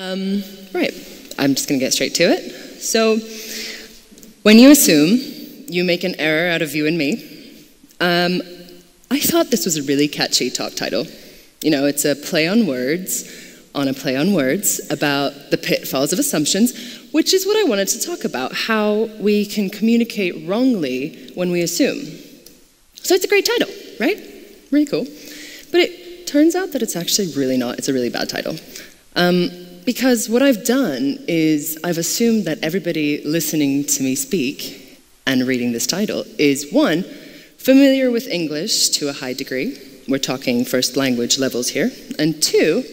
Right, I'm just going to get straight to it. So, when you assume, you make an error out of you and me. I thought this was a really catchy talk title. You know, it's a play on words about the pitfalls of assumptions, which is what I wanted to talk about, how we can communicate wrongly when we assume. So it's a great title, right? Really cool. But it turns out that it's actually really not. It's a really bad title. Because what I've done is I've assumed that everybody listening to me speak and reading this title is, one, familiar with English to a high degree. We're talking first language levels here. And two,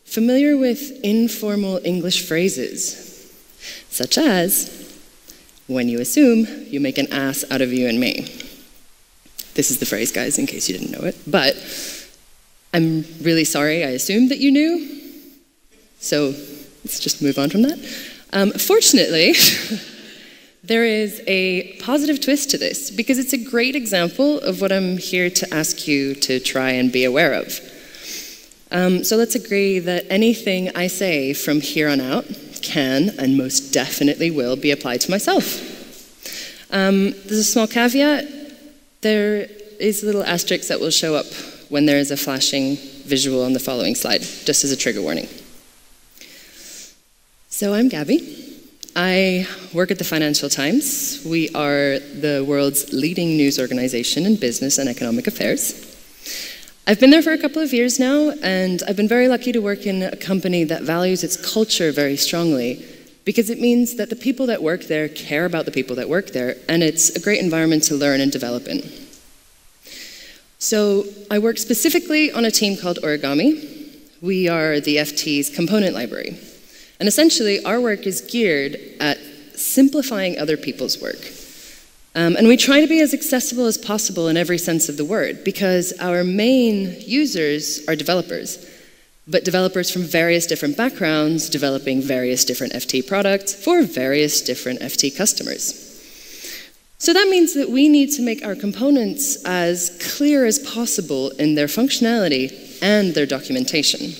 familiar with informal English phrases, such as, when you assume, you make an ass out of you and me. This is the phrase, guys, in case you didn't know it. But I'm really sorry I assumed that you knew. So let's just move on from that. Fortunately, there is a positive twist to this, because it's a great example of what I'm here to ask you to try and be aware of. So let's agree that anything I say from here on out can, and most definitely will, be applied to myself. There's a small caveat. There is a little asterisk that will show up when there is a flashing visual on the following slide, just as a trigger warning. So I'm Gabby. I work at the Financial Times. We are the world's leading news organization in business and economic affairs. I've been there for a couple of years now, and I've been very lucky to work in a company that values its culture very strongly, because it means that the people that work there care about the people that work there, and it's a great environment to learn and develop in. So I work specifically on a team called Origami. We are the FT's component library. And essentially, our work is geared at simplifying other people's work. And we try to be as accessible as possible in every sense of the word, because our main users are developers, but developers from various different backgrounds, developing various different FT products for various different FT customers. So that means that we need to make our components as clear as possible in their functionality and their documentation.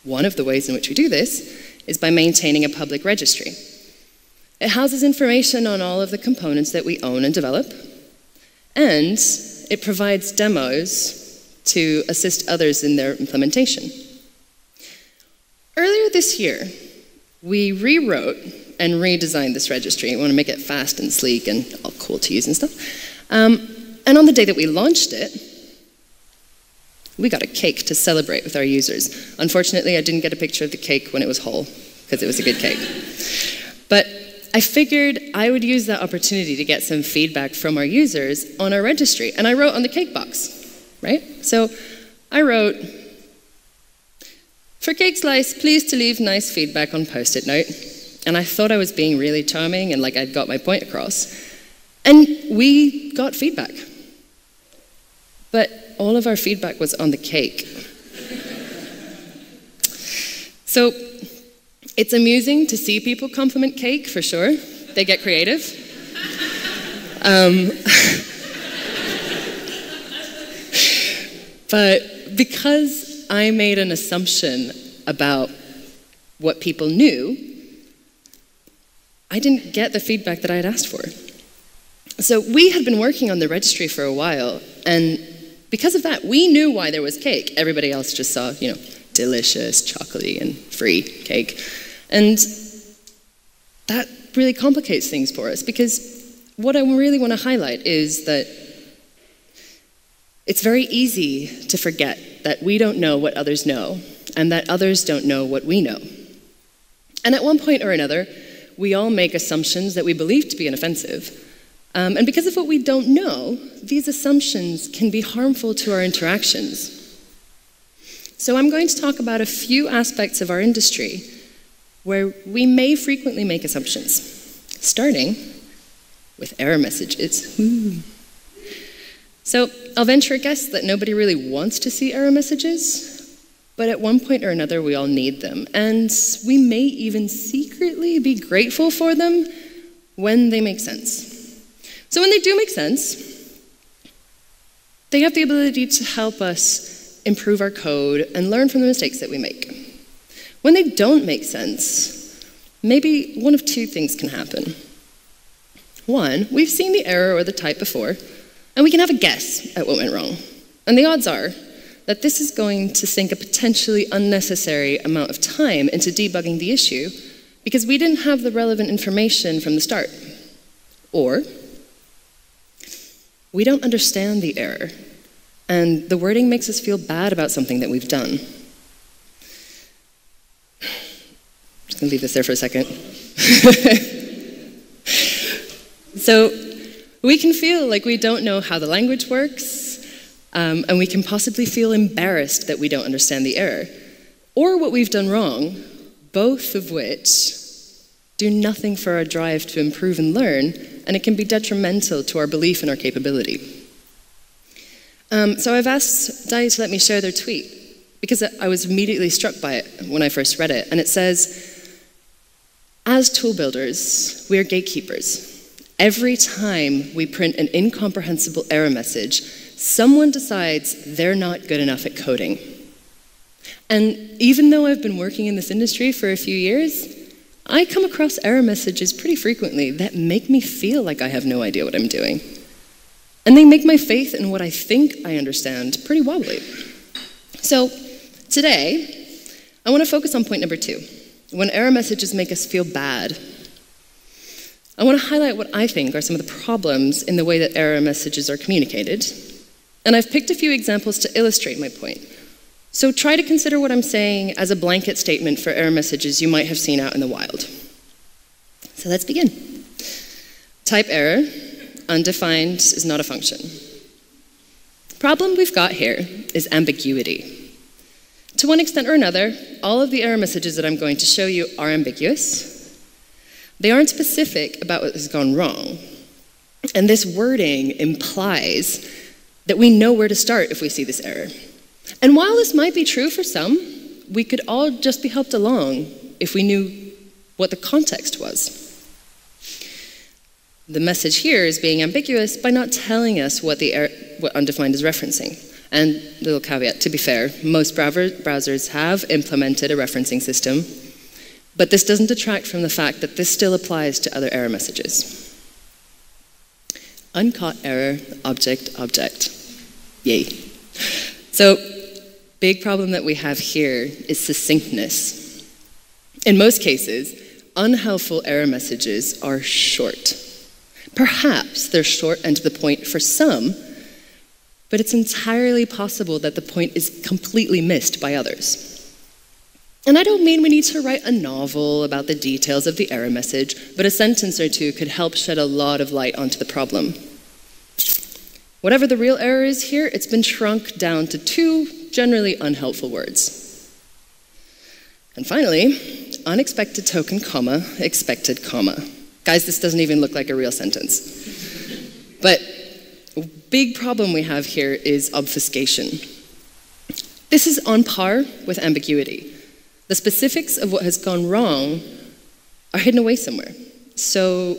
One of the ways in which we do this is by maintaining a public registry. It houses information on all of the components that we own and develop, and it provides demos to assist others in their implementation. Earlier this year, we rewrote and redesigned this registry. We want to make it fast and sleek and all cool to use and stuff. And on the day that we launched it, we got a cake to celebrate with our users. Unfortunately, I didn't get a picture of the cake when it was whole, because it was a good cake. But I figured I would use that opportunity to get some feedback from our users on our registry. And I wrote on the cake box, right? So I wrote, for Cake Slice, please to leave nice feedback on Post-it note. And I thought I was being really charming and like I'd got my point across. And we got feedback. But all of our feedback was on the cake. So it's amusing to see people compliment cake, for sure. They get creative. But because I made an assumption about what people knew, I didn't get the feedback that I had asked for. So we had been working on the registry for a while, and because of that, we knew why there was cake. Everybody else just saw, you know, delicious, chocolatey, and free cake. And that really complicates things for us, because what I really want to highlight is that it's very easy to forget that we don't know what others know, and that others don't know what we know. And at one point or another, we all make assumptions that we believe to be inoffensive. And because of what we don't know, these assumptions can be harmful to our interactions. So I'm going to talk about a few aspects of our industry where we may frequently make assumptions, starting with error messages. So I'll venture a guess that nobody really wants to see error messages, but at one point or another we all need them, and we may even secretly be grateful for them when they make sense. So when they do make sense, they have the ability to help us improve our code and learn from the mistakes that we make. When they don't make sense, maybe one of two things can happen. One, we've seen the error or the type before, and we can have a guess at what went wrong. And the odds are that this is going to sink a potentially unnecessary amount of time into debugging the issue because we didn't have the relevant information from the start. Or we don't understand the error, and the wording makes us feel bad about something that we've done. I'm just going to leave this there for a second. So we can feel like we don't know how the language works, and we can possibly feel embarrassed that we don't understand the error, or what we've done wrong, both of which do nothing for our drive to improve and learn, and it can be detrimental to our belief in our capability. So I've asked Dai to let me share their tweet, because I was immediately struck by it when I first read it, and it says, "As tool builders, we are gatekeepers. Every time we print an incomprehensible error message, someone decides they're not good enough at coding. And even though I've been working in this industry for a few years, I come across error messages pretty frequently that make me feel like I have no idea what I'm doing. And they make my faith in what I think I understand pretty wobbly." So today, I want to focus on point number 2, when error messages make us feel bad. I want to highlight what I think are some of the problems in the way that error messages are communicated, and I've picked a few examples to illustrate my point. So try to consider what I'm saying as a blanket statement for error messages you might have seen out in the wild. So let's begin. Type error, undefined is not a function. The problem we've got here is ambiguity. To one extent or another, all of the error messages that I'm going to show you are ambiguous. They aren't specific about what has gone wrong. And this wording implies that we know where to start if we see this error. And while this might be true for some, we could all just be helped along if we knew what the context was. The message here is being ambiguous by not telling us what undefined is referencing. And little caveat, to be fair, most browsers have implemented a referencing system, but this doesn't detract from the fact that this still applies to other error messages. Uncaught error, object, object. Yay. So, big problem that we have here is succinctness. In most cases, unhelpful error messages are short. Perhaps they're short and to the point for some, but it's entirely possible that the point is completely missed by others. And I don't mean we need to write a novel about the details of the error message, but a sentence or two could help shed a lot of light onto the problem. Whatever the real error is here, it's been shrunk down to 2 generally unhelpful words. And finally, unexpected token, comma, expected, comma. Guys, this doesn't even look like a real sentence. But a big problem we have here is obfuscation. This is on par with ambiguity. The specifics of what has gone wrong are hidden away somewhere. So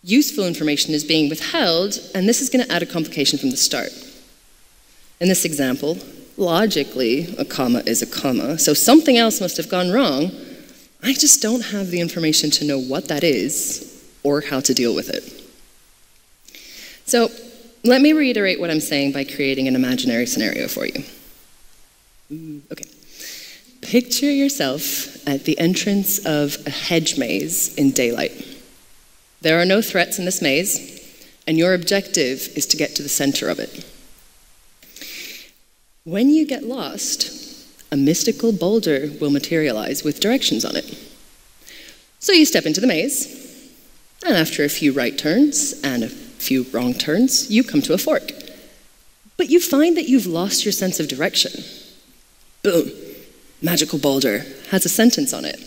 useful information is being withheld, and this is going to add a complication from the start. In this example, logically, a comma is a comma, so something else must have gone wrong. I just don't have the information to know what that is or how to deal with it. So let me reiterate what I'm saying by creating an imaginary scenario for you. Okay. Picture yourself at the entrance of a hedge maze in daylight. There are no threats in this maze, and your objective is to get to the center of it. When you get lost, a mystical boulder will materialize with directions on it. So you step into the maze, and after a few right turns and a few wrong turns, you come to a fork. But you find that you've lost your sense of direction. Boom. Magical boulder has a sentence on it.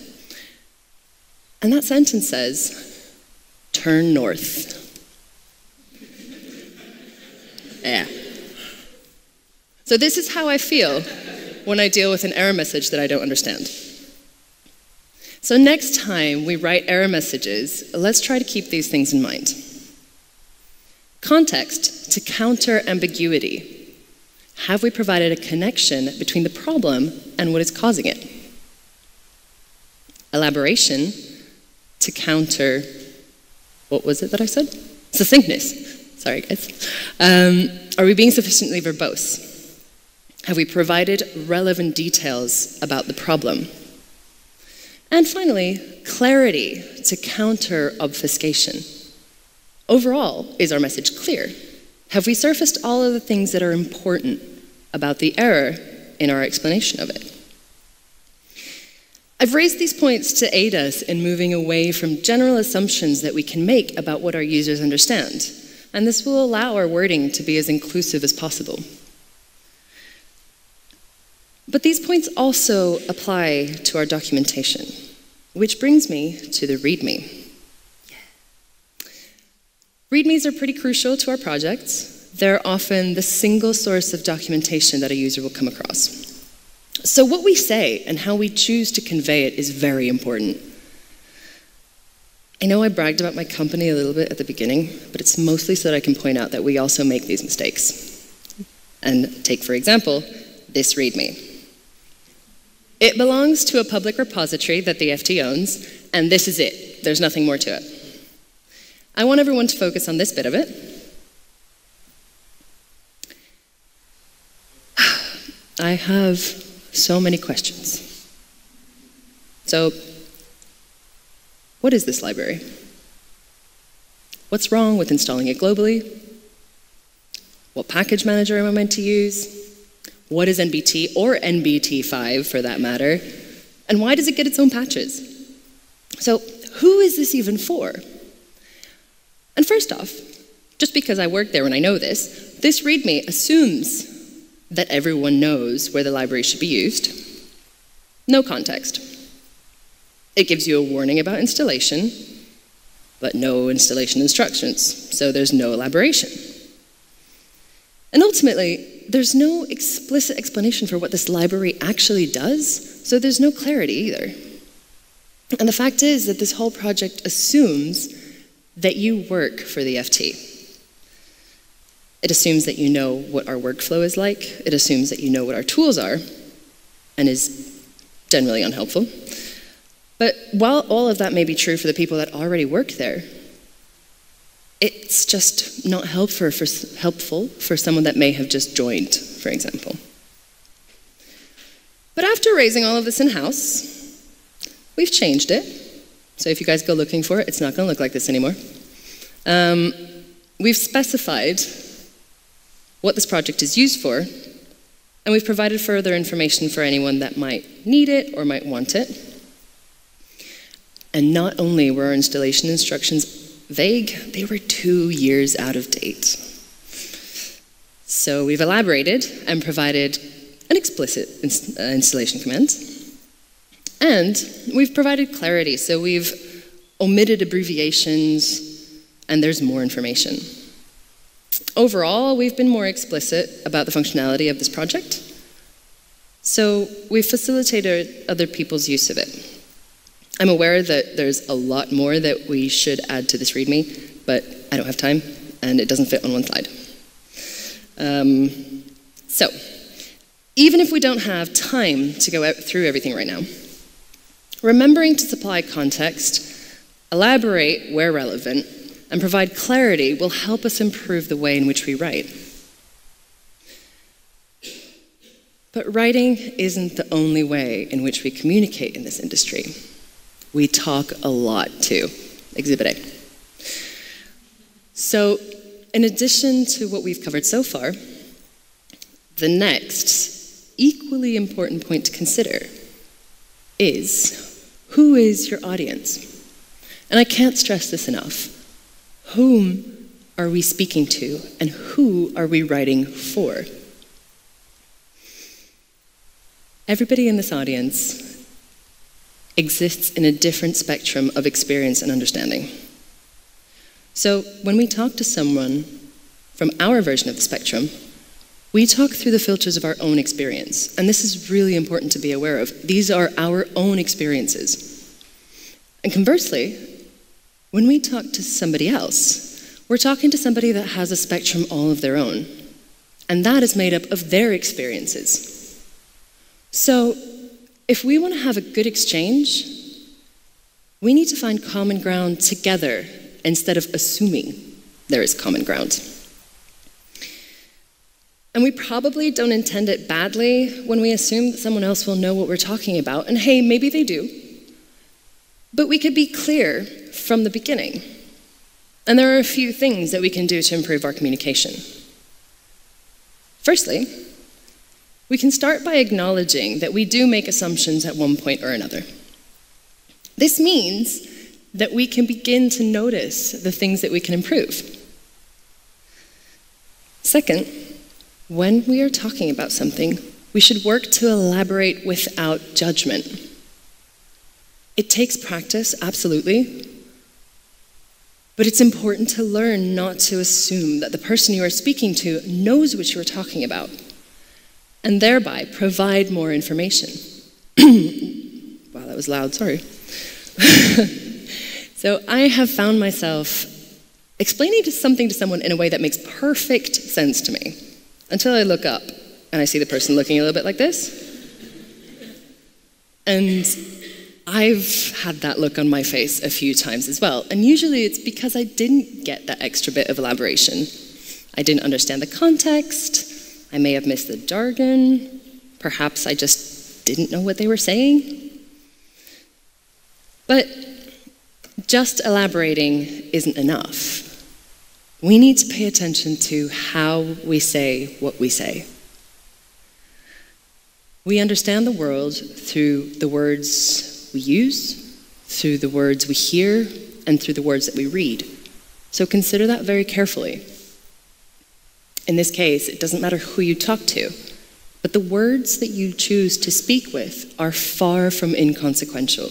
And that sentence says, turn north. Yeah. So this is how I feel when I deal with an error message that I don't understand. So next time we write error messages, let's try to keep these things in mind. Context to counter ambiguity. Have we provided a connection between the problem and what is causing it? elaboration to counter, what was it that I said? Succinctness. Sorry, guys. Are we being sufficiently verbose? Have we provided relevant details about the problem? And finally, clarity to counter obfuscation. Overall, is our message clear? Have we surfaced all of the things that are important about the error in our explanation of it? I've raised these points to aid us in moving away from general assumptions that we can make about what our users understand, and this will allow our wording to be as inclusive as possible. But these points also apply to our documentation, which brings me to the README. READMEs are pretty crucial to our projects. They're often the single source of documentation that a user will come across. So what we say and how we choose to convey it is very important. I know I bragged about my company a little bit at the beginning, but it's mostly so that I can point out that we also make these mistakes. And take, for example, this README. It belongs to a public repository that the FT owns, and this is it. There's nothing more to it. I want everyone to focus on this bit of it. I have so many questions. So, what is this library? What's wrong with installing it globally? What package manager am I meant to use? What is NBT, or NBT5 for that matter? And why does it get its own patches? So, who is this even for? And first off, just because I work there and I know this README assumes that everyone knows where the library should be used. No context. It gives you a warning about installation, but no installation instructions, so there's no elaboration. And ultimately, there's no explicit explanation for what this library actually does, so there's no clarity either. And the fact is that this whole project assumes that you work for the FT. It assumes that you know what our workflow is like. It assumes that you know what our tools are, and is generally unhelpful. But while all of that may be true for the people that already work there, it's just not helpful for someone that may have just joined, for example. But after raising all of this in-house, we've changed it. So if you guys go looking for it, it's not going to look like this anymore. We've specified what this project is used for, and we've provided further information for anyone that might need it or might want it. And not only were our installation instructions vague, they were 2 years out of date. So we've elaborated and provided an explicit installation command. And we've provided clarity, so we've omitted abbreviations, and there's more information. Overall, we've been more explicit about the functionality of this project. So we've facilitated other people's use of it. I'm aware that there's a lot more that we should add to this README, but I don't have time, and it doesn't fit on one slide. So, even if we don't have time to go through everything right now, remembering to supply context, elaborate where relevant, and provide clarity will help us improve the way in which we write. But writing isn't the only way in which we communicate in this industry. We talk a lot too. Exhibit A. So, in addition to what we've covered so far, the next equally important point to consider is, who is your audience? And I can't stress this enough. Whom are we speaking to, and who are we writing for? Everybody in this audience exists in a different spectrum of experience and understanding. So when we talk to someone from our version of the spectrum, we talk through the filters of our own experience. And this is really important to be aware of. These are our own experiences. And conversely, when we talk to somebody else, we're talking to somebody that has a spectrum all of their own. And that is made up of their experiences. So if we want to have a good exchange, We need to find common ground together instead of assuming there is common ground. And we probably don't intend it badly when we assume that someone else will know what we're talking about, and hey, maybe they do. But we could be clear from the beginning. And there are a few things that we can do to improve our communication. Firstly, we can start by acknowledging that we do make assumptions at one point or another. This means that we can begin to notice the things that we can improve. Second, when we are talking about something, we should work to elaborate without judgment. It takes practice, absolutely, but it's important to learn not to assume that the person you are speaking to knows what you are talking about, and thereby provide more information. Wow, that was loud, sorry. So I have found myself explaining something to someone in a way that makes perfect sense to me, until I look up and I see the person looking a little bit like this. And I've had that look on my face a few times as well. And usually it's because I didn't get that extra bit of elaboration. I didn't understand the context. I may have missed the jargon. Perhaps I just didn't know what they were saying. But just elaborating isn't enough. We need to pay attention to how we say what we say. We understand the world through the words we use, through the words we hear, and through the words that we read. So consider that very carefully. In this case, it doesn't matter who you talk to, but the words that you choose to speak with are far from inconsequential.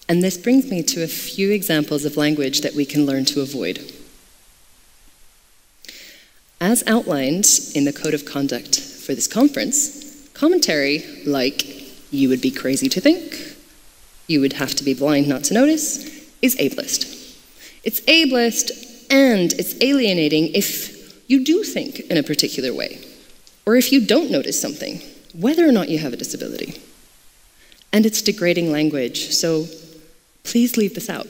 And this brings me to a few examples of language that we can learn to avoid. As outlined in the Code of Conduct for this conference, commentary like, "you would be crazy to think," "you would have to be blind not to notice," is ableist. It's ableist and it's alienating if you do think in a particular way, or if you don't notice something, whether or not you have a disability. And it's degrading language, so please leave this out.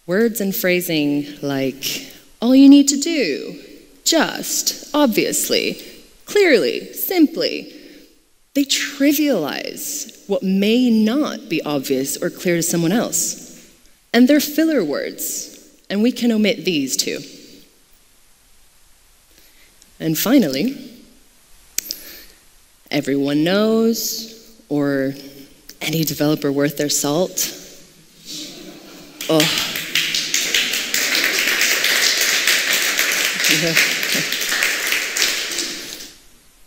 Words and phrasing like, "all you need to do," "just," "obviously," "clearly," "simply," they trivialize what may not be obvious or clear to someone else. And they're filler words, and we can omit these too. And finally, everyone knows, or any developer worth their salt. Oh.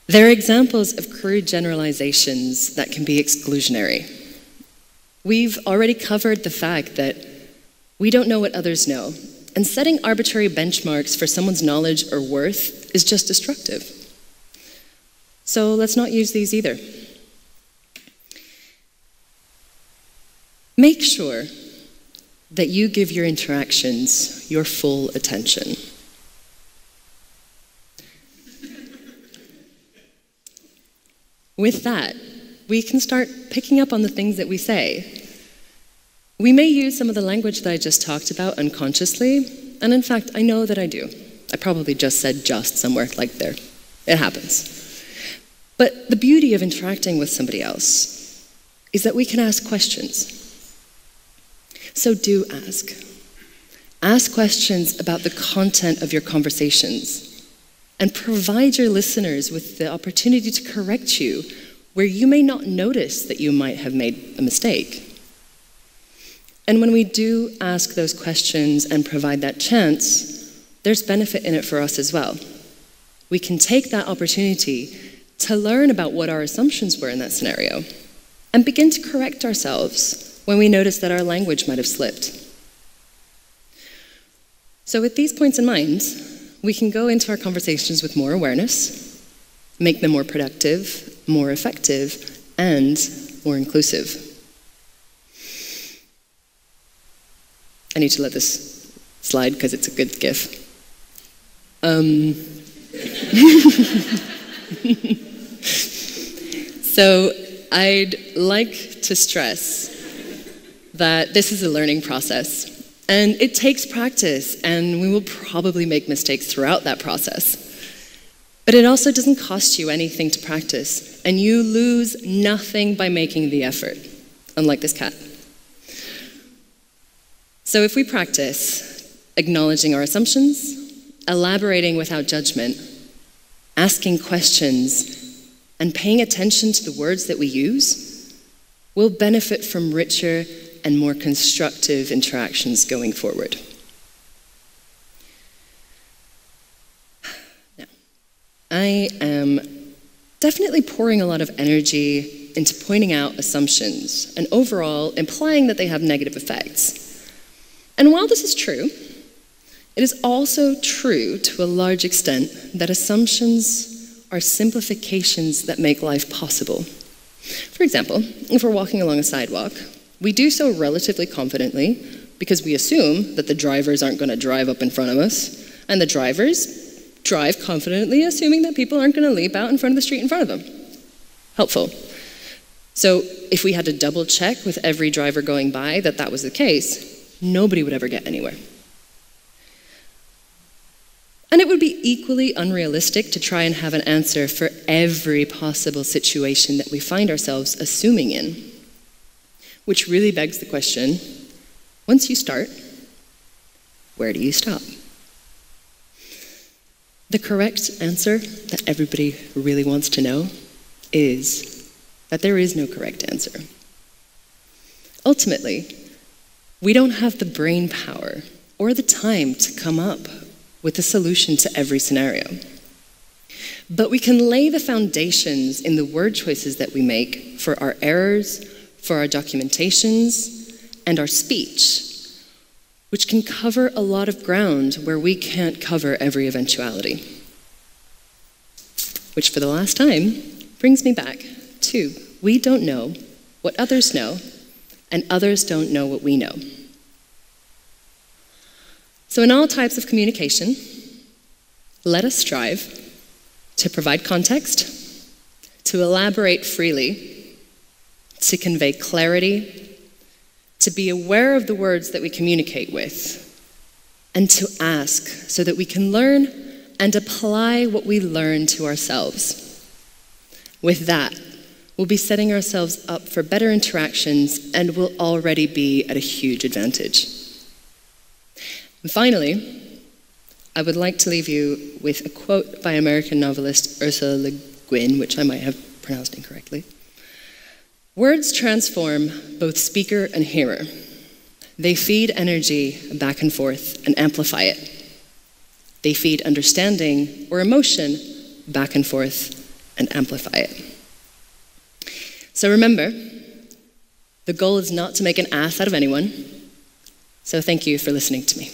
There are examples of crude generalizations that can be exclusionary. We've already covered the fact that we don't know what others know, and setting arbitrary benchmarks for someone's knowledge or worth is just destructive. So let's not use these either. Make sure that you give your interactions your full attention. With that, we can start picking up on the things that we say. We may use some of the language that I just talked about unconsciously, and in fact, I know that I do. I probably just said "just" somewhere like there. It happens. But the beauty of interacting with somebody else is that we can ask questions. So do ask. Ask questions about the content of your conversations, and provide your listeners with the opportunity to correct you where you may not notice that you might have made a mistake. And when we do ask those questions and provide that chance, there's benefit in it for us as well. We can take that opportunity to learn about what our assumptions were in that scenario and begin to correct ourselves when we notice that our language might have slipped. So with these points in mind, we can go into our conversations with more awareness, make them more productive, more effective, and more inclusive. I need to let this slide because it's a good GIF. So I'd like to stress that this is a learning process, and it takes practice, and we will probably make mistakes throughout that process. But it also doesn't cost you anything to practice, and you lose nothing by making the effort, unlike this cat. So if we practice acknowledging our assumptions, elaborating without judgment, asking questions, and paying attention to the words that we use, we'll benefit from richer and more constructive interactions going forward. Now, I am definitely pouring a lot of energy into pointing out assumptions and overall implying that they have negative effects. And while this is true, it is also true to a large extent that assumptions are simplifications that make life possible. For example, if we're walking along a sidewalk, we do so relatively confidently because we assume that the drivers aren't going to drive up in front of us, and the drivers drive confidently assuming that people aren't going to leap out in front of the street in front of them. Helpful. So if we had to double check with every driver going by that that was the case, nobody would ever get anywhere. And it would be equally unrealistic to try and have an answer for every possible situation that we find ourselves assuming in. Which really begs the question, once you start, where do you stop? The correct answer that everybody really wants to know is that there is no correct answer. Ultimately, we don't have the brain power or the time to come up with a solution to every scenario. But we can lay the foundations in the word choices that we make for our errors, for our documentations, and our speech, which can cover a lot of ground where we can't cover every eventuality. Which, for the last time, brings me back to we don't know what others know, and others don't know what we know. So in all types of communication, let us strive to provide context, to elaborate freely, to convey clarity, to be aware of the words that we communicate with, and to ask so that we can learn and apply what we learn to ourselves. With that, we'll be setting ourselves up for better interactions and will already be at a huge advantage. And finally, I would like to leave you with a quote by American novelist Ursula Le Guin, which I might have pronounced incorrectly. Words transform both speaker and hearer. They feed energy back and forth and amplify it. They feed understanding or emotion back and forth and amplify it. So remember, the goal is not to make an ass out of anyone. So thank you for listening to me.